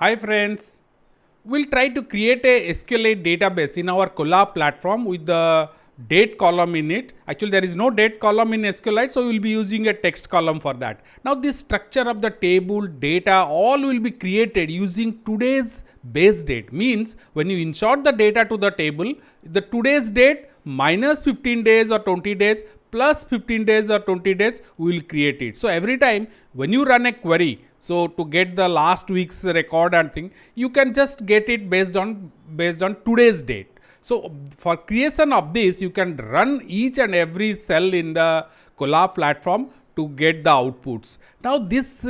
Hi friends, we'll try to create a SQLite database in our Colab platform with the date column in it. Actually there is no date column in SQLite, so we'll be using a text column for that. Now this structure of the table, data, all will be created using today's base date. Means when you insert the data to the table, the today's date minus 15 days or 20 days plus 15 days or 20 days, we will create it. So every time when you run a query, so to get the last week's record and thing, you can just get it based on today's date. So for creation of this, you can run each and every cell in the Colab platform to get the outputs. Now this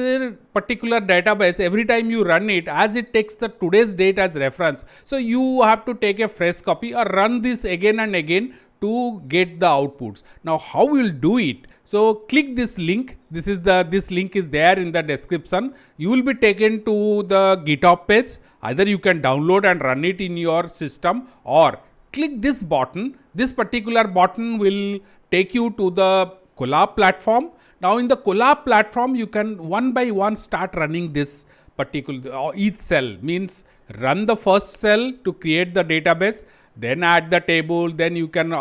particular database, every time you run it, as it takes the today's date as reference, so you have to take a fresh copy or run this again and again to get the outputs. Now how we will do it? So click this link. This link is there in the description. You will be taken to the GitHub page. Either you can download and run it in your system, or click this button. This particular button will take you to the Colab platform. Now in the Colab platform, you can one by one start running this particular each cell. Means run the first cell to create the database, then add the table, then you can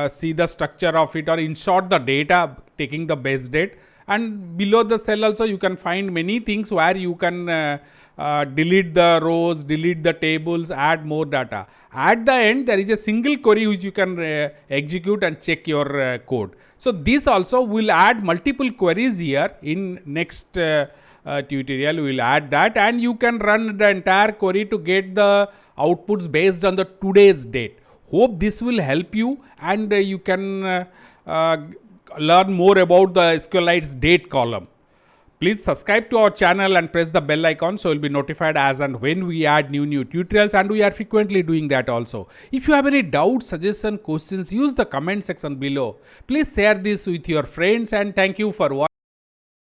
see the structure of it or insert the data taking the base date, and below the cell also you can find many things where you can delete the rows, delete the tables, add more data. At the end there is a single query which you can execute and check your code. So this also will add multiple queries here. In next tutorial we will add that, and you can run the entire query to get the outputs based on the today's date. Hope this will help you, and you can learn more about the SQLite's date column. Please subscribe to our channel and press the bell icon so you'll be notified as and when we add new tutorials, and we are frequently doing that also. If you have any doubts, suggestions, questions, use the comment section below. Please share this with your friends, and thank you for watching.